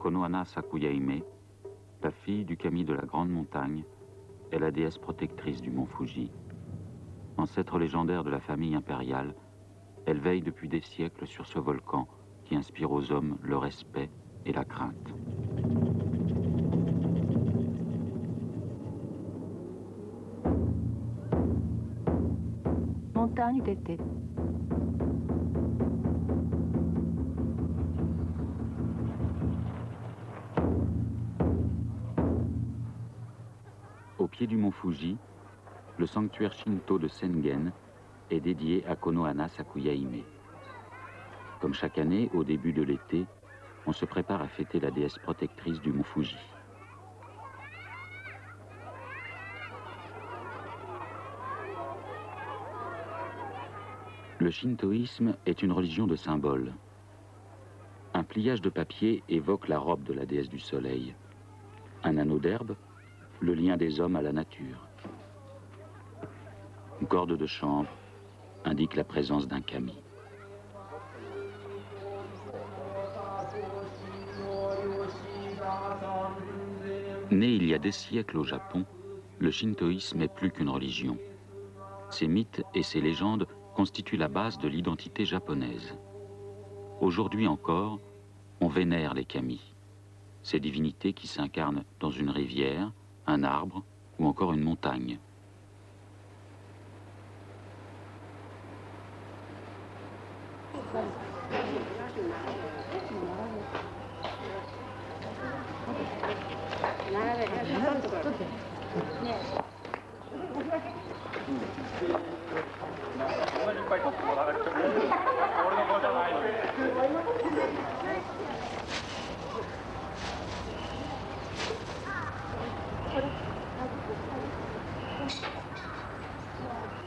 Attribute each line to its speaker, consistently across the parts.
Speaker 1: Konohana Sakuya-hime, la fille du kami de la Grande Montagne, est la déesse protectrice du mont Fuji. Ancêtre légendaire de la famille impériale, elle veille depuis des siècles sur ce volcan qui inspire aux hommes le respect et la crainte.
Speaker 2: Montagne d'été.
Speaker 1: Au pied du mont Fuji, le sanctuaire shinto de Sengen est dédié à Konohana Sakuya-hime. Comme chaque année, au début de l'été, on se prépare à fêter la déesse protectrice du mont Fuji. Le shintoïsme est une religion de symboles. Un pliage de papier évoque la robe de la déesse du soleil. Un anneau d'herbe, le lien des hommes à la nature. Une corde de chanvre indique la présence d'un kami. Né il y a des siècles au Japon, le shintoïsme est plus qu'une religion. Ses mythes et ses légendes constituent la base de l'identité japonaise. Aujourd'hui encore, on vénère les kami, ces divinités qui s'incarnent dans une rivière, un arbre ou encore une montagne.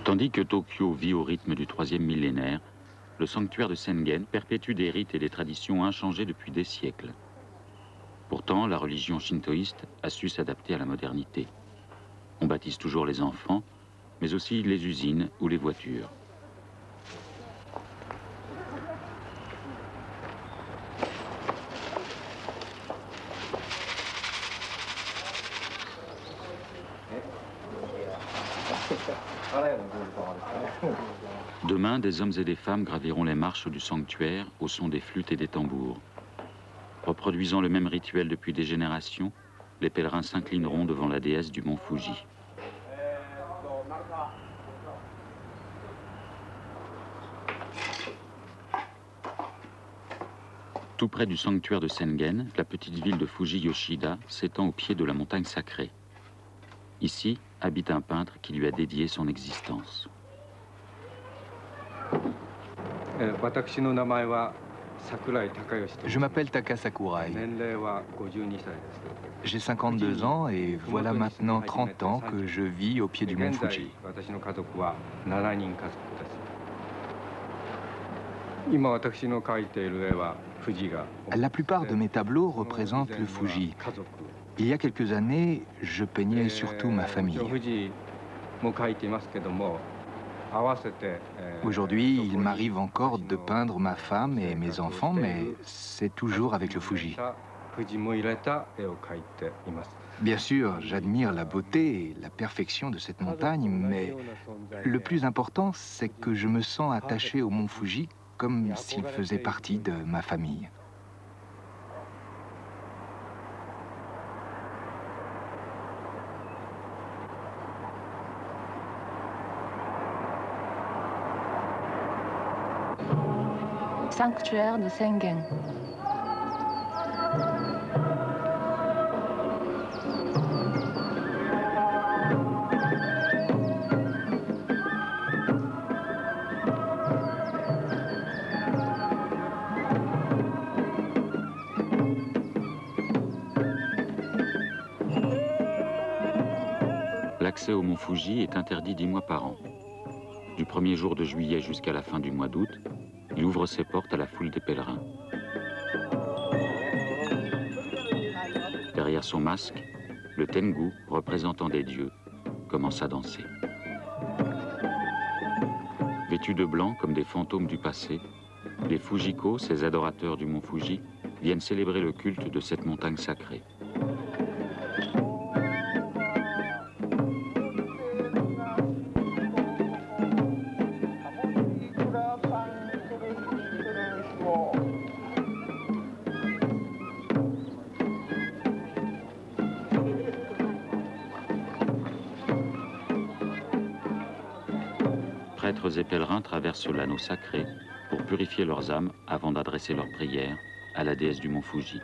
Speaker 1: Tandis que Tokyo vit au rythme du 3e millénaire, le sanctuaire de Sengen perpétue des rites et des traditions inchangés depuis des siècles. Pourtant, la religion shintoïste a su s'adapter à la modernité. On baptise toujours les enfants, mais aussi les usines ou les voitures. Demain, des hommes et des femmes graviront les marches du sanctuaire au son des flûtes et des tambours. Reproduisant le même rituel depuis des générations, les pèlerins s'inclineront devant la déesse du mont Fuji. Tout près du sanctuaire de Sengen, la petite ville de Fuji-Yoshida s'étend au pied de la montagne sacrée. Ici habite un peintre qui lui a dédié son existence.
Speaker 3: Je m'appelle Taka Sakurai. J'ai 52 ans et voilà maintenant 30 ans que je vis au pied du mont Fuji. La plupart de mes tableaux représentent le Fuji. Il y a quelques années, je peignais surtout ma famille. Aujourd'hui, il m'arrive encore de peindre ma femme et mes enfants, mais c'est toujours avec le Fuji. Bien sûr, j'admire la beauté et la perfection de cette montagne, mais le plus important, c'est que je me sens attaché au mont Fuji comme s'il faisait partie de ma famille.
Speaker 2: Sanctuaire de Sengen.
Speaker 1: L'accès au mont Fuji est interdit 10 mois par an. Du 1er jour de juillet jusqu'à la fin du mois d'août, il ouvre ses portes à la foule des pèlerins. Derrière son masque, le Tengu, représentant des dieux, commence à danser. Vêtus de blanc comme des fantômes du passé, les Fujiko, ces adorateurs du mont Fuji, viennent célébrer le culte de cette montagne sacrée. Prêtres et pèlerins traversent l'anneau sacré pour purifier leurs âmes avant d'adresser leurs prières à la déesse du mont Fuji.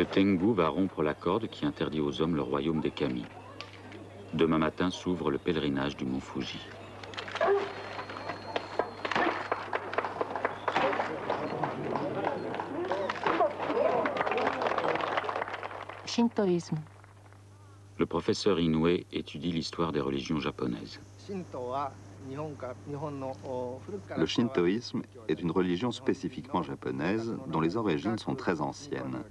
Speaker 1: Le Tengu va rompre la corde qui interdit aux hommes le royaume des Kami. Demain matin s'ouvre le pèlerinage du mont Fuji.
Speaker 2: Shintoïsme.
Speaker 1: Le professeur Inoue étudie l'histoire des religions japonaises.
Speaker 4: Le shintoïsme est une religion spécifiquement japonaise dont les origines sont très anciennes.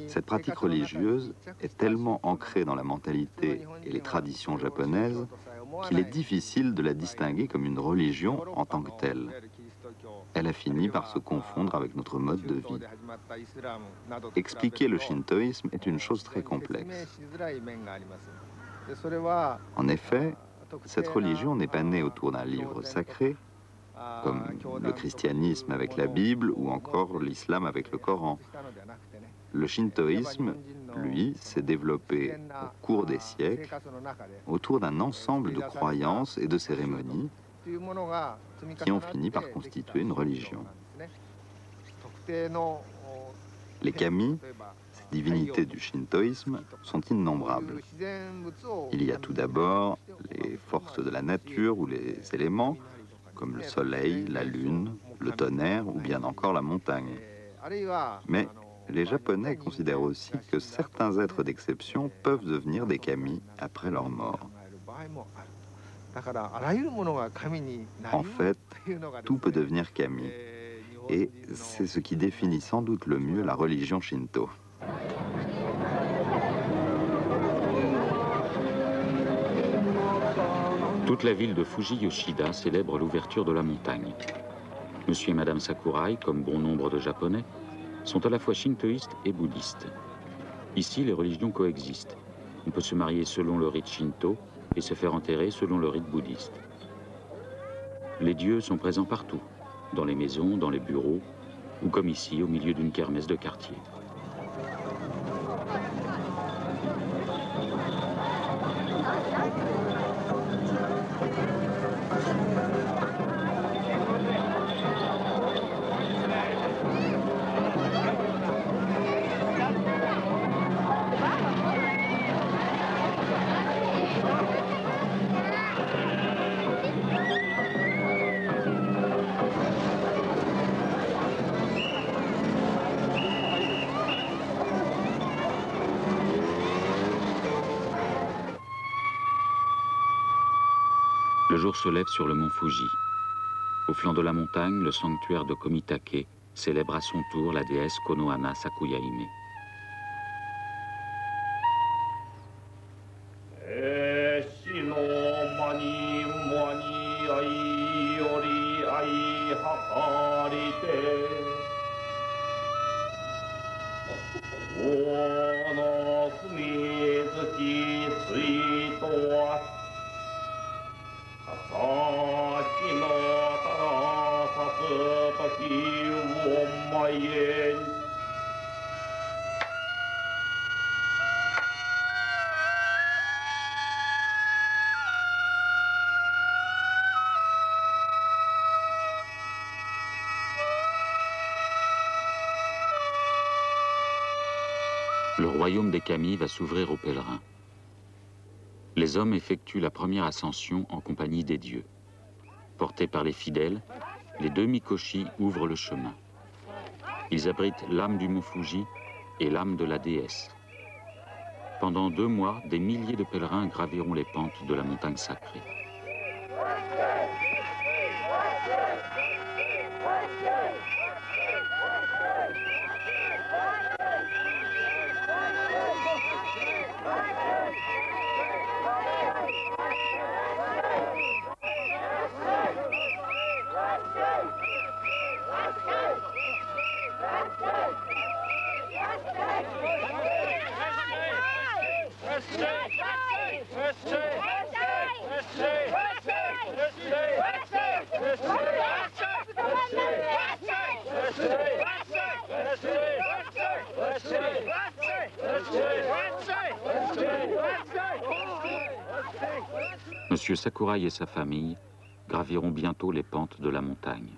Speaker 4: Cette pratique religieuse est tellement ancrée dans la mentalité et les traditions japonaises qu'il est difficile de la distinguer comme une religion en tant que telle. Elle a fini par se confondre avec notre mode de vie. Expliquer le shintoïsme est une chose très complexe. En effet, cette religion n'est pas née autour d'un livre sacré, comme le christianisme avec la Bible ou encore l'islam avec le Coran. Le shintoïsme, lui, s'est développé au cours des siècles autour d'un ensemble de croyances et de cérémonies qui ont fini par constituer une religion. Les kami, ces divinités du shintoïsme, sont innombrables. Il y a tout d'abord les forces de la nature ou les éléments, comme le soleil, la lune, le tonnerre ou bien encore la montagne. Mais les Japonais considèrent aussi que certains êtres d'exception peuvent devenir des kami après leur mort. En fait, tout peut devenir kami, et c'est ce qui définit sans doute le mieux la religion shinto.
Speaker 1: Toute la ville de Fuji-Yoshida célèbre l'ouverture de la montagne. Monsieur et Madame Sakurai, comme bon nombre de Japonais, sont à la fois shintoïstes et bouddhistes. Ici, les religions coexistent. On peut se marier selon le rite shinto et se faire enterrer selon le rite bouddhiste. Les dieux sont présents partout, dans les maisons, dans les bureaux, ou comme ici, au milieu d'une kermesse de quartier. Le jour se lève sur le mont Fuji. Au flanc de la montagne, le sanctuaire de Komitake célèbre à son tour la déesse Konohana Sakuya-hime. Le royaume des Kami va s'ouvrir aux pèlerins. Les hommes effectuent la première ascension en compagnie des dieux. Portés par les fidèles, les deux Mikoshi ouvrent le chemin. Ils abritent l'âme du mont Fuji et l'âme de la déesse. Pendant 2 mois, des milliers de pèlerins graviront les pentes de la montagne sacrée. Monsieur Sakurai et sa famille graviront bientôt les pentes de la montagne.